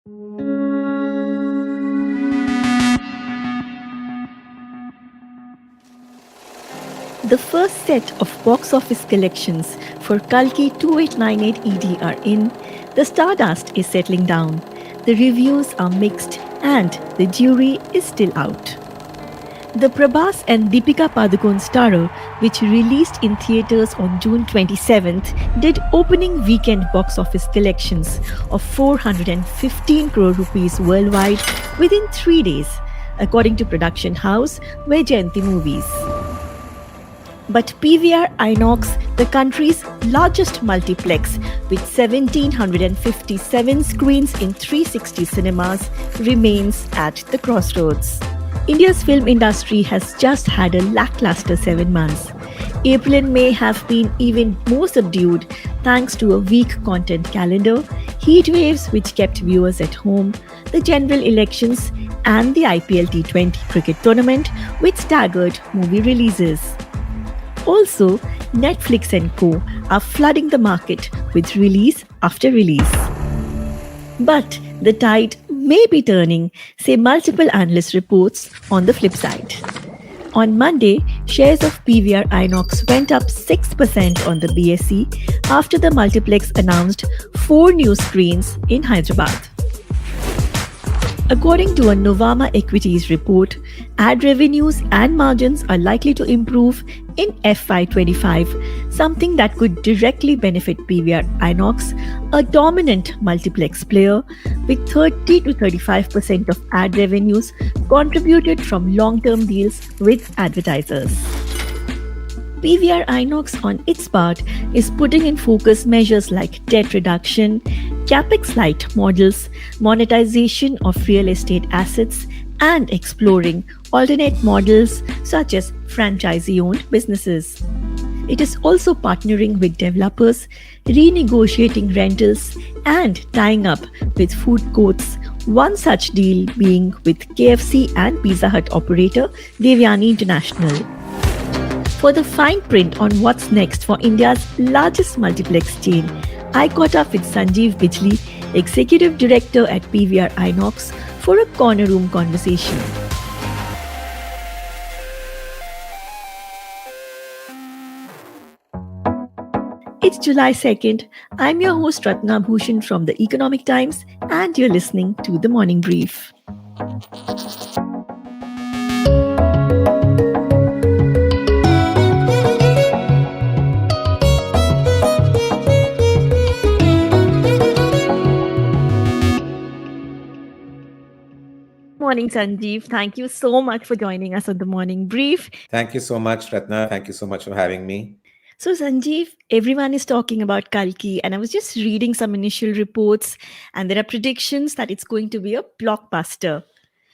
The first set of box office collections for Kalki 2898 ED are in, the Stardust is settling down, the reviews are mixed, and the jury is still out. The Prabhas and Deepika Padukone starrer, which released in theatres on June 27th, did opening weekend box office collections of 415 crore rupees worldwide within 3 days, according to production house Vaijayanti Movies. But PVR Inox, the country's largest multiplex with 1,757 screens in 360 cinemas, remains at the crossroads. India's film industry has just had a lackluster 7 months. April and May have been even more subdued thanks to a weak content calendar, heat waves which kept viewers at home, the general elections, and the IPL T20 cricket tournament which staggered movie releases. Also, Netflix and Co. are flooding the market with release after release. But the tide may be turning, say multiple analyst reports on the flip side. On Monday, shares of PVR Inox went up 6% on the BSE after the multiplex announced 4 new screens in Hyderabad. According to a Nuvama Equities report, ad revenues and margins are likely to improve in FY25, something that could directly benefit PVR Inox, a dominant multiplex player with 30 to 35% of ad revenues contributed from long-term deals with advertisers. PVR Inox, on its part, is putting in focus measures like debt reduction, capex-light models, monetization of real estate assets, and exploring alternate models such as franchisee-owned businesses. It is also partnering with developers, renegotiating rentals, and tying up with food courts, one such deal being with KFC and Pizza Hut operator Devyani International. For the fine print on what's next for India's largest multiplex chain, I caught up with Sanjeev Bijli, Executive Director at PVR Inox, for a corner room conversation. It's July 2nd. I'm your host Ratna Bhushan from the Economic Times, and you're listening to The Morning Brief. Morning, Sanjeev. Thank you so much for joining us on The Morning Brief. Thank you so much, Ratna. Thank you so much for having me. So, Sanjeev, everyone is talking about Kalki, and I was just reading some initial reports, and there are predictions that it's going to be a blockbuster.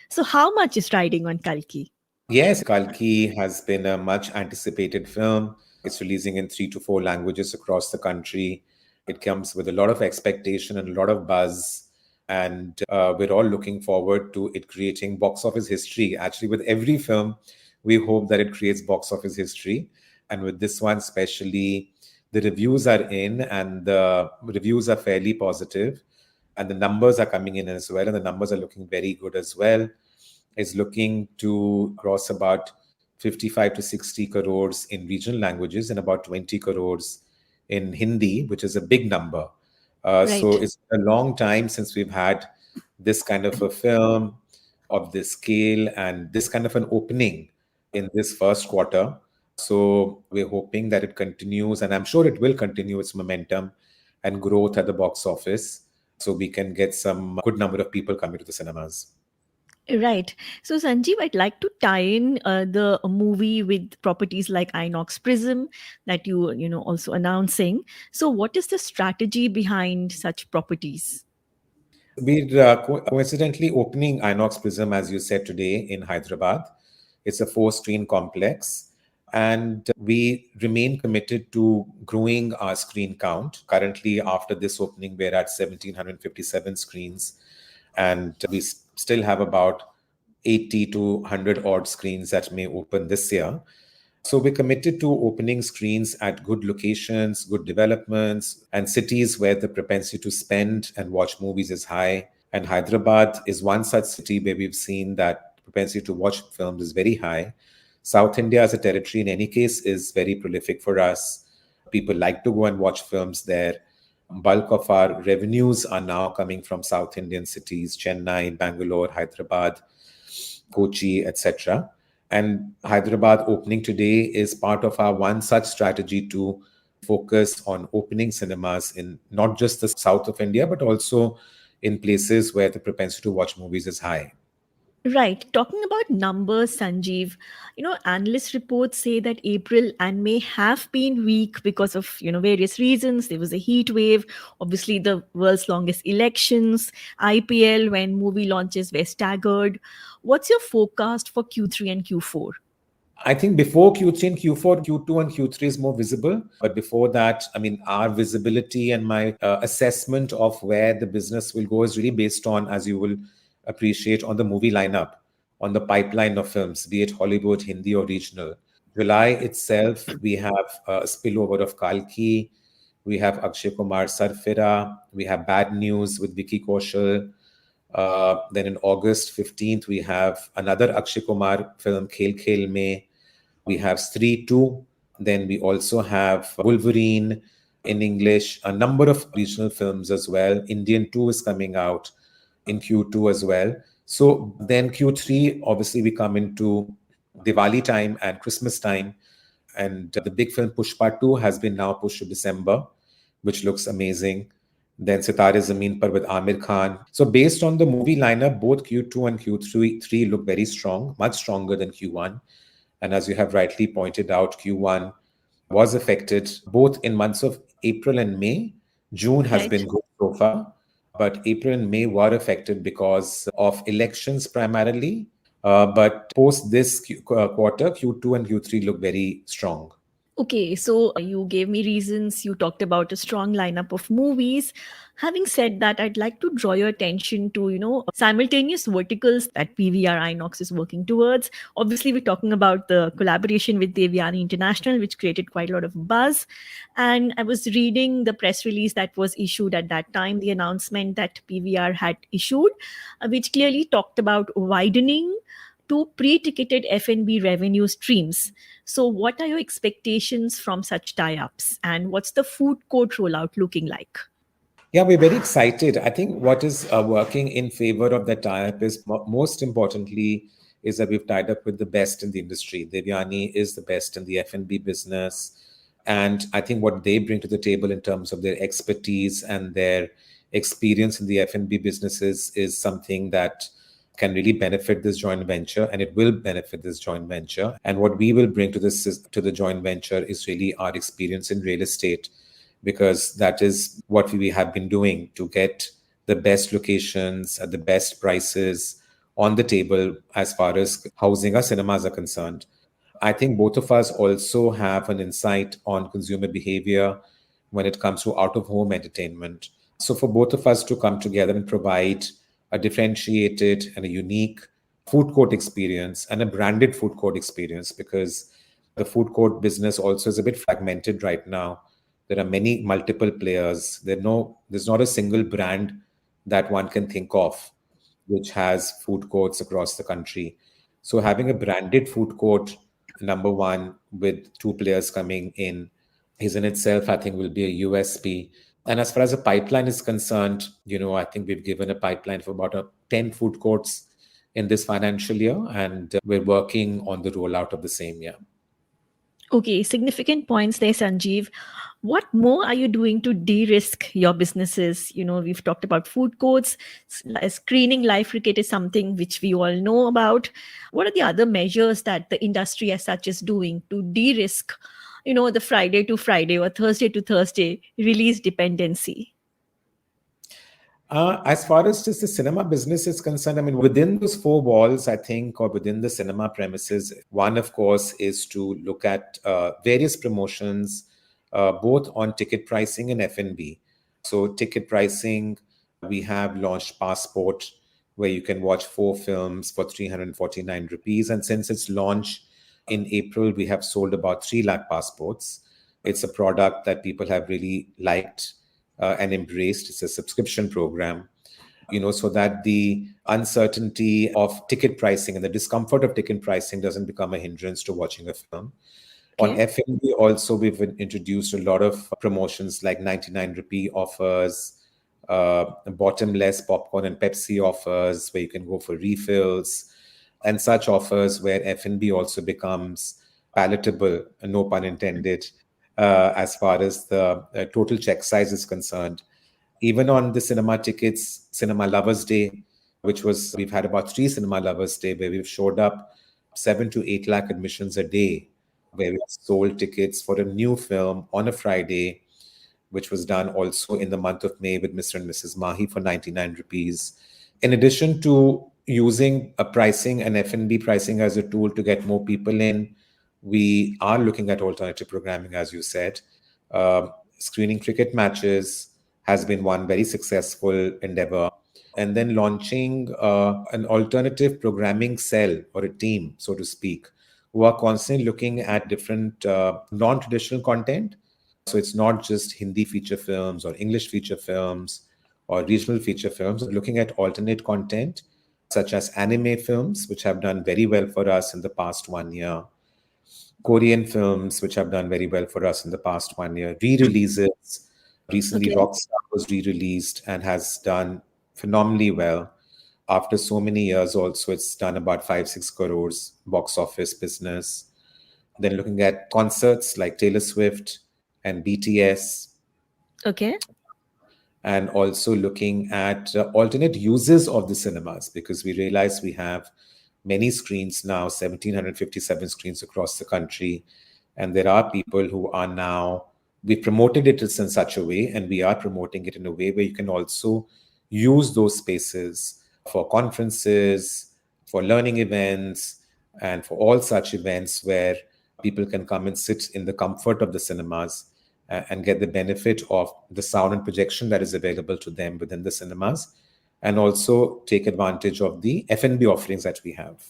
So, how much is riding on Kalki? Yes, Kalki has been a much anticipated film. It's releasing in 3 to 4 languages across the country. It comes with a lot of expectation and a lot of buzz. And we're all looking forward to it creating box office history. Actually, with every film, we hope that it creates box office history. And with this one, especially, the reviews are in and the reviews are fairly positive. And the numbers are coming in as well. And the numbers are looking very good as well. It's looking to cross about 55 to 60 crores in regional languages and about 20 crores in Hindi, which is a big number. So it's a long time since we've had this kind of a film of this scale and this kind of an opening in this first quarter. So we're hoping that it continues, and I'm sure it will continue its momentum and growth at the box office, so we can get some good number of people coming to the cinemas. Right. So, Sanjeev, I'd like to tie in the movie with properties like Inox Prism that you also announcing. So, what is the strategy behind such properties? We're coincidentally opening Inox Prism, as you said, today in Hyderabad. It's a 4-screen complex, and we remain committed to growing our screen count. Currently, after this opening, we're at 1,757 screens, and we still have about 80 to 100 odd screens that may open this year. So we're committed to opening screens at good locations, good developments, and cities where the propensity to spend and watch movies is high. And Hyderabad is one such city where we've seen that propensity to watch films is very high. South India as a territory, in any case, is very prolific for us. People like to go and watch films there. Bulk of our revenues are now coming from South Indian cities, Chennai, Bangalore, Hyderabad, Kochi, etc. And Hyderabad opening today is part of our one such strategy to focus on opening cinemas in not just the south of India, but also in places where the propensity to watch movies is high. Right. Talking about numbers, Sanjeev, analyst reports say that April and May have been weak because of, various reasons. There was a heat wave, obviously the world's longest elections, IPL when movie launches were staggered. What's your forecast for Q3 and Q4? I think before Q3 and Q4, Q2 and Q3 is more visible. But before that, I mean, our visibility and my assessment of where the business will go is really based on, as you will appreciate, on the movie lineup, on the pipeline of films, be it Hollywood, Hindi, or regional. July itself, we have a spillover of Kalki, we have Akshay Kumar Sarfira, we have Bad News with Vicky Kaushal. Then in August 15th, we have another Akshay Kumar film, Khel Khel Mein. We have Stree 2. Then we also have Wolverine in English, a number of regional films as well. Indian 2 is coming out in Q2 as well. So then Q3, obviously, we come into Diwali time and Christmas time. And the big film Pushpa 2 has been now pushed to December, which looks amazing. Then Sitare Zameen Par with Amir Khan. So based on the movie lineup, both Q2 and Q3 look very strong, much stronger than Q1. And as you have rightly pointed out, Q1 was affected both in months of April and May. June has Right. been good so far, but April and May were affected because of elections primarily. But post this quarter, Q2 and Q3 look very strong. Okay, so you gave me reasons. You talked about a strong lineup of movies. Having said that, I'd like to draw your attention to, simultaneous verticals that PVR Inox is working towards. Obviously, we're talking about the collaboration with Devyani International, which created quite a lot of buzz. And I was reading the press release that was issued at that time, the announcement that PVR had issued, which clearly talked about widening to pre-ticketed F&B revenue streams. So what are your expectations from such tie-ups and what's the food court rollout looking like? Yeah, we're very excited. I think what is working in favor of that tie-up is most importantly is that we've tied up with the best in the industry. Devyani is the best in the F&B business. And I think what they bring to the table in terms of their expertise and their experience in the F&B businesses is something that can really benefit this joint venture, and it will benefit this joint venture. And what we will bring to to the joint venture is really our experience in real estate, because that is what we have been doing to get the best locations at the best prices on the table as far as housing our cinemas are concerned. I think both of us also have an insight on consumer behavior when it comes to out of home entertainment. So, for both of us to come together and provide a differentiated and a unique food court experience and a branded food court experience, because the food court business also is a bit fragmented right now. There are many multiple players. There's not a single brand that one can think of which has food courts across the country. So having a branded food court, number one, with two players coming in, is in itself, I think, will be a USP. And as far as the pipeline is concerned, I think we've given a pipeline for about 10 food courts in this financial year, and we're working on the rollout of the same year. Okay, significant points there, Sanjeev. What more are you doing to de-risk your businesses? We've talked about food courts, screening live cricket is something which we all know about. What are the other measures that the industry as such is doing to de-risk, the Friday to Friday or Thursday to Thursday release dependency? As far as just the cinema business is concerned, I mean, within those four walls, I think, or within the cinema premises, one, of course, is to look at various promotions, both on ticket pricing and F&B. So, ticket pricing, we have launched Passport, where you can watch 4 films for 349 rupees. And since its launch in April, we have sold about 3 lakh passports. It's a product that people have really liked and embraced. It's a subscription program. so that the uncertainty of ticket pricing and the discomfort of ticket pricing doesn't become a hindrance to watching a film. On Okay. F&B also, we've introduced a lot of promotions like 99 rupee offers, bottomless popcorn and Pepsi offers where you can go for refills, and such offers where F&B also becomes palatable, no pun intended, as far as the total check size is concerned. Even on the cinema tickets, Cinema Lovers Day, which was, we've had about 3 Cinema Lovers Day where we've showed up 7 to 8 lakh admissions a day, where we've sold tickets for a new film on a Friday, which was done also in the month of May with Mr. and Mrs. Mahi for 99 rupees. In addition to using a pricing and F&B pricing as a tool to get more people in, we are looking at alternative programming, as you said. Screening cricket matches has been one very successful endeavor. And then launching an alternative programming cell or a team, so to speak, who are constantly looking at different non-traditional content. So it's not just Hindi feature films or English feature films or regional feature films, but looking at alternate content such as anime films, which have done very well for us in the past 1 year, Korean films, which have done very well for us in the past 1 year, re-releases. Recently, Okay. Rockstar was re-released and has done phenomenally well. After so many years, also, it's done about 5-6 crores box office business. Then looking at concerts like Taylor Swift and BTS, Okay. and also looking at alternate uses of the cinemas, because we realize we have many screens now, 1,757 screens across the country. And there are people who are now, we promoted it in such a way, and we are promoting it in a way where you can also use those spaces for conferences, for learning events, and for all such events where people can come and sit in the comfort of the cinemas and get the benefit of the sound and projection that is available to them within the cinemas, and also take advantage of the F&B offerings that we have.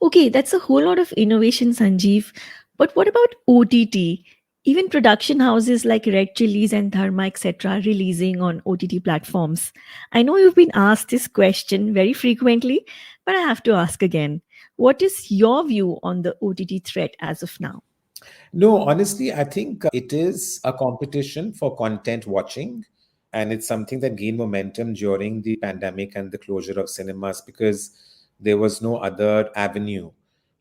Okay, that's a whole lot of innovation, Sanjeev. But what about OTT? Even production houses like Red Chillies and Dharma, etc., releasing on OTT platforms. I know you've been asked this question very frequently, but I have to ask again. What is your view on the OTT threat as of now? No, honestly, I think it is a competition for content watching. And it's something that gained momentum during the pandemic and the closure of cinemas, because there was no other avenue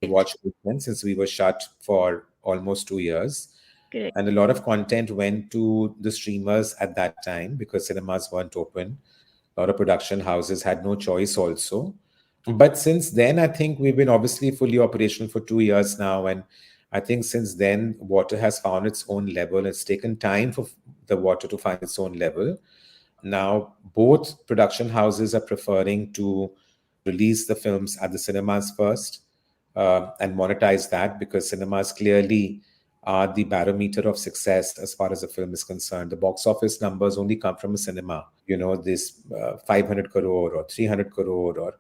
to Correct. watch content since we were shut for almost 2 years. Correct. And a lot of content went to the streamers at that time because cinemas weren't open. A lot of production houses had no choice also. But since then, I think we've been obviously fully operational for 2 years now. And I think since then, water has found its own level. It's taken time for the water to find its own level. Now, both production houses are preferring to release the films at the cinemas first and monetize that, because cinemas clearly are the barometer of success as far as a film is concerned. The box office numbers only come from a cinema. This 500 crore or 300 crore or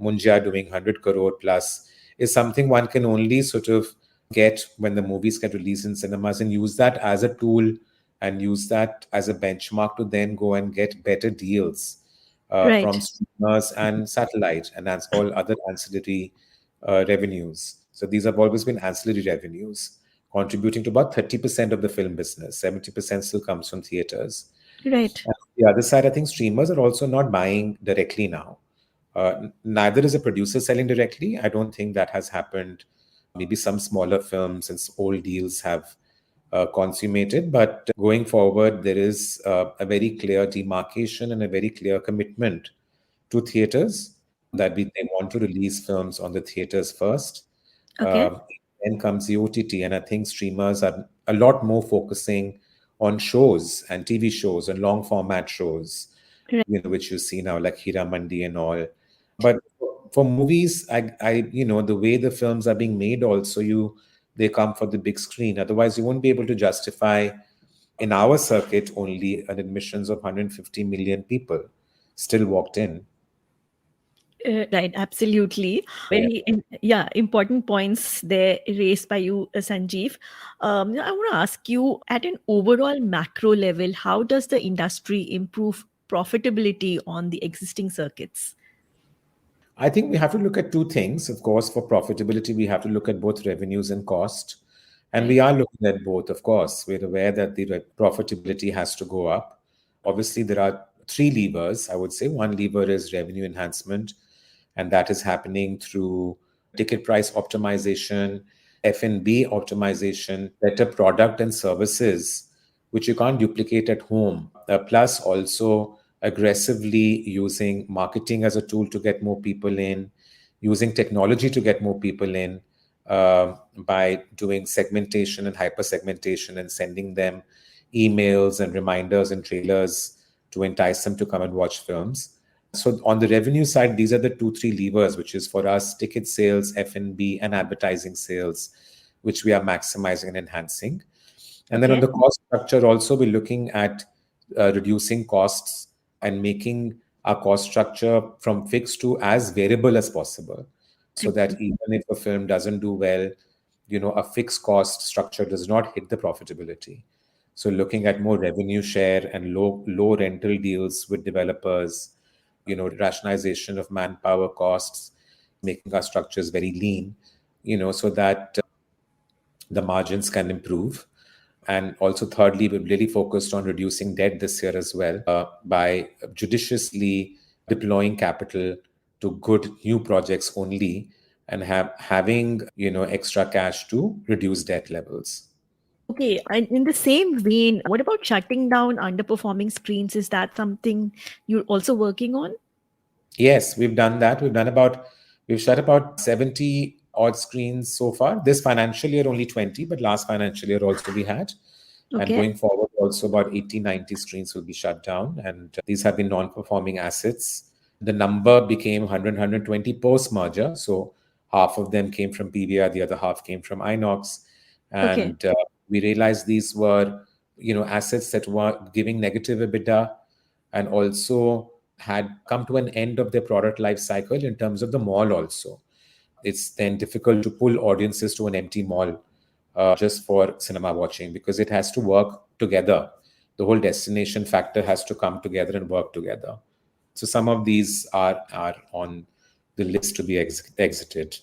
Munja doing 100 crore plus is something one can only sort of get when the movies get released in cinemas, and use that as a tool and use that as a benchmark to then go and get better deals from Right. streamers and satellite and as all other ancillary revenues. So these have always been ancillary revenues, contributing to about 30% of the film business. 70% still comes from theaters. Right. And on the other side, I think streamers are also not buying directly now. Neither is a producer selling directly. I don't think that has happened. Maybe some smaller films since old deals have consummated. But going forward, there is a very clear demarcation and a very clear commitment to theaters that they want to release films on the theaters first. Okay. Then comes the OTT, and I think streamers are a lot more focusing on shows and TV shows and long format shows, Right. which you see now, like Hira Mandi and all. But for movies, the way the films are being made, also they come for the big screen. Otherwise, you won't be able to justify in our circuit only an admissions of 150 million people still walked in. Right, absolutely. Yeah, important points there raised by you, Sanjeev. I want to ask you, at an overall macro level, how does the industry improve profitability on the existing circuits? I think we have to look at two things. Of course, for profitability, we have to look at both revenues and cost. And Right. we are looking at both, of course. We're aware that the profitability has to go up. Obviously, there are three levers, I would say. One lever is revenue enhancement, and that is happening through ticket price optimization, F&B optimization, better product and services, which you can't duplicate at home. Plus, also aggressively using marketing as a tool to get more people in, using technology to get more people in, by doing segmentation and hyper segmentation and sending them emails and reminders and trailers to entice them to come and watch films. So on the revenue side, these are the two, three levers, which is for us ticket sales, F&B, and advertising sales, which we are maximizing and enhancing. And then on Okay. the cost structure, also we're looking at reducing costs and making our cost structure from fixed to as variable as possible, so that even if a film doesn't do well, a fixed cost structure does not hit the profitability. So looking at more revenue share and low rental deals with developers, rationalization of manpower costs, making our structures very lean, so that the margins can improve. And also, thirdly, we're really focused on reducing debt this year as well, by judiciously deploying capital to good new projects only, and having extra cash to reduce debt levels. Okay, and in the same vein, what about shutting down underperforming screens? Is that something you're also working on? Yes, we've done that. We've shut about 70 odd screens so far. This financial year, only 20, but last financial year also we had. And Okay. going forward, also about 80, 90 screens will be shut down. And these have been non-performing assets. The number became 100, 120 post-merger. So half of them came from PVR, the other half came from Inox. Okay. And we realized these were, assets that were giving negative EBITDA, and also had come to an end of their product life cycle in terms of the mall also. It's then difficult to pull audiences to an empty mall just for cinema watching, because it has to work together. The whole destination factor has to come together and work together. So some of these are on the list to be exited.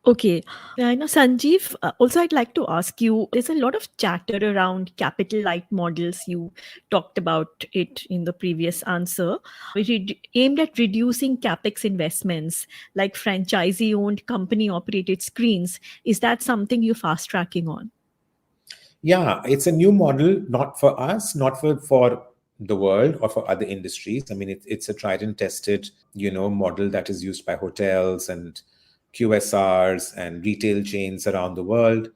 Okay. I know, Sanjeev, also I'd like to ask you, there's a lot of chatter around capital light models. You talked about it in the previous answer, which aimed at reducing capex investments like franchisee owned company operated screens. Is that something you're fast tracking on? Yeah, it's a new model, not for us, not for the world or for other industries. I mean, it's a tried and tested, model that is used by hotels and QSRs and retail chains around the world,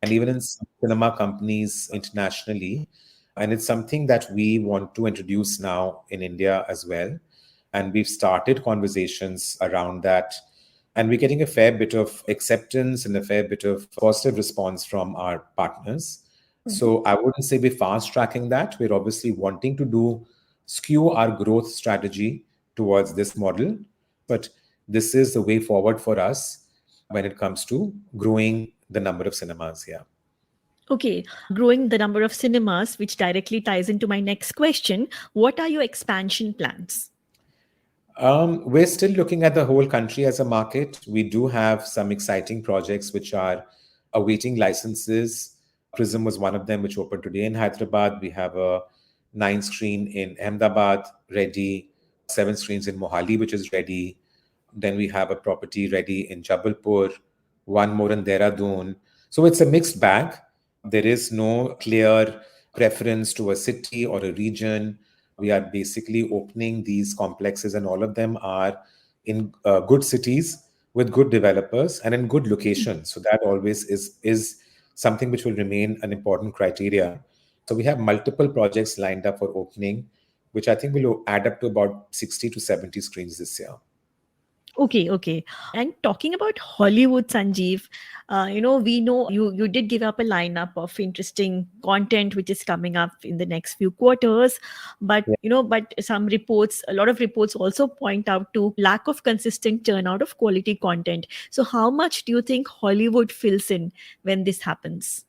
and even in some cinema companies internationally. And it's something that we want to introduce now in India as well. And we've started conversations around that. And we're getting a fair bit of acceptance and a fair bit of positive response from our partners. So I wouldn't say we're fast tracking that. We're obviously wanting to skew our growth strategy towards this model. But this is the way forward for us when it comes to growing the number of cinemas here. Okay, growing the number of cinemas, which directly ties into my next question. What are your expansion plans? We're still looking at the whole country as a market. We do have some exciting projects which are awaiting licenses. Prism was one of them, which opened today in Hyderabad. We have a 9 screen in Ahmedabad ready, 7 screens in Mohali, which is ready. Then we have a property ready in Jabalpur, one more in Dehradun. So it's a mixed bag. There is no clear preference to a city or a region. We are basically opening these complexes, and all of them are in good cities with good developers and in good locations. So that always is something which will remain an important criteria. So we have multiple projects lined up for opening, which I think will add up to about 60 to 70 screens this year. Okay, okay. And talking about Hollywood, Sanjeev, we know you did give up a lineup of interesting content which is coming up in the next few quarters, but but a lot of reports also point out to lack of consistent turnout of quality content. So, how much do you think Hollywood fills in when this happens?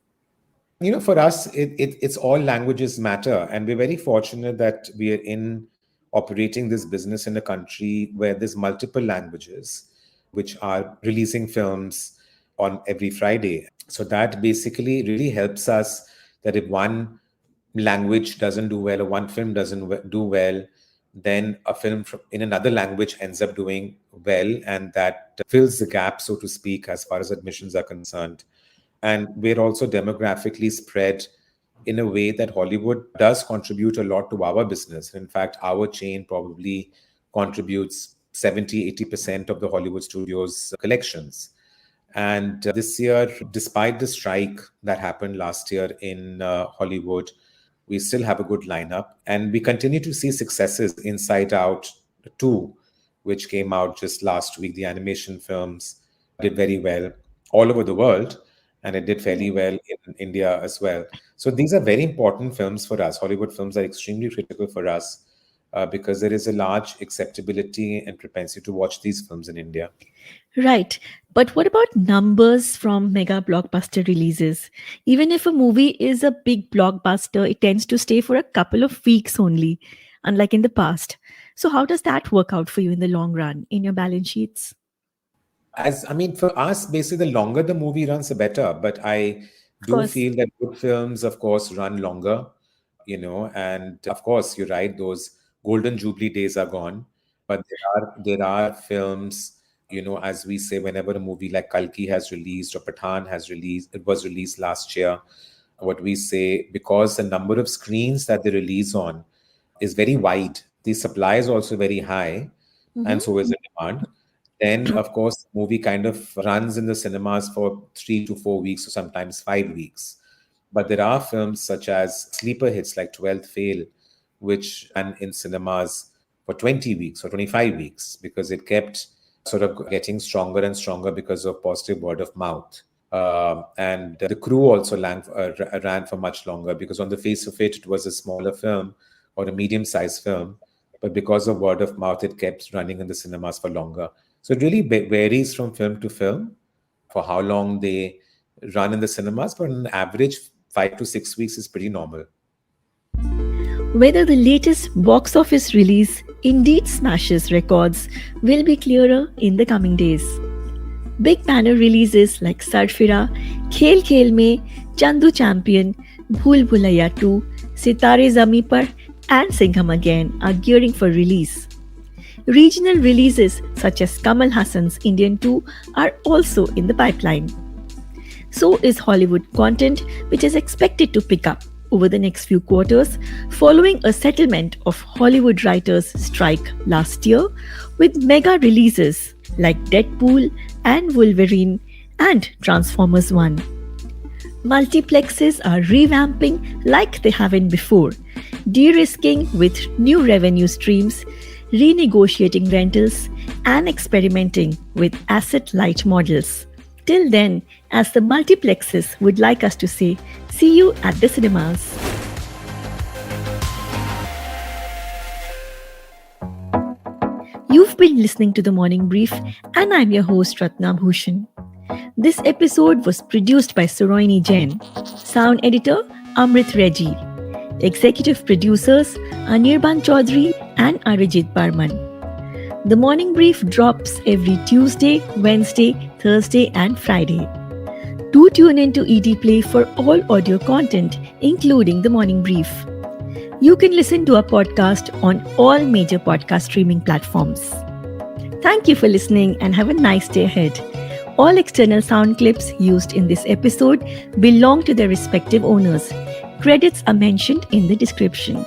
For us, it's all languages matter. And we're very fortunate that we are in operating this business in a country where there's multiple languages which are releasing films on every Friday. So that basically really helps us that if one language doesn't do well or one film doesn't do well, then a film in another language ends up doing well, and that fills the gap, so to speak, as far as admissions are concerned. And we're also demographically spread in a way that Hollywood does contribute a lot to our business. In fact, our chain probably contributes 70-80% of the Hollywood studios collections. And this year, despite the strike that happened last year in Hollywood, we still have a good lineup. And we continue to see successes. Inside Out 2, which came out just last week, the animation films did very well all over the world. And it did fairly well in India as well. So these are very important films for us. Hollywood films are extremely critical for us because there is a large acceptability and propensity to watch these films in India. Right. But what about numbers from mega blockbuster releases? Even if a movie is a big blockbuster, it tends to stay for a couple of weeks only, unlike in the past. So, how does that work out for you in the long run in your balance sheets? For us, basically, the longer the movie runs, the better. But I Of do course. feel that good films, of course, run longer, and of course, you're right, those golden jubilee days are gone. But there are films, as we say, whenever a movie like Kalki has released or Pathan has released, it was released last year. What we say, because the number of screens that they release on is very wide, the supply is also very high, and so is the demand. Then, of course, the movie kind of runs in the cinemas for 3 to 4 weeks or sometimes 5 weeks. But there are films such as sleeper hits like 12th Fail, which ran in cinemas for 20 weeks or 25 weeks because it kept sort of getting stronger and stronger because of positive word of mouth. And the crew also ran for much longer because on the face of it, it was a smaller film or a medium-sized film. But because of word of mouth, it kept running in the cinemas for longer. So it really varies from film to film for how long they run in the cinemas, but on average, 5 to 6 weeks is pretty normal. Whether the latest box office release indeed smashes records will be clearer in the coming days. Big banner releases like Sarfira, Khel Khel Mein, Chandu Champion, Bhool Bhulaiya 2, Sitare Zami Par, and Singham Again are gearing for release. Regional releases such as Kamal Hassan's Indian 2 are also in the pipeline. So is Hollywood content, which is expected to pick up over the next few quarters following a settlement of Hollywood writers' strike last year with mega releases like Deadpool and Wolverine and Transformers 1. Multiplexes are revamping like they haven't before, de-risking with new revenue streams, renegotiating rentals, and experimenting with asset-light models. Till then, as the multiplexes would like us to say, see you at the cinemas. You've been listening to The Morning Brief, and I'm your host Ratna Bhushan. This episode was produced by Suroini Jain, sound editor Amrit Reggie, executive producers Anirban Chaudhary and Arijit Barman. The Morning Brief drops every Tuesday, Wednesday, Thursday, and Friday. Do tune in to ET Play for all audio content, including The Morning Brief. You can listen to our podcast on all major podcast streaming platforms. Thank you for listening and have a nice day ahead. All external sound clips used in this episode belong to their respective owners. Credits are mentioned in the description.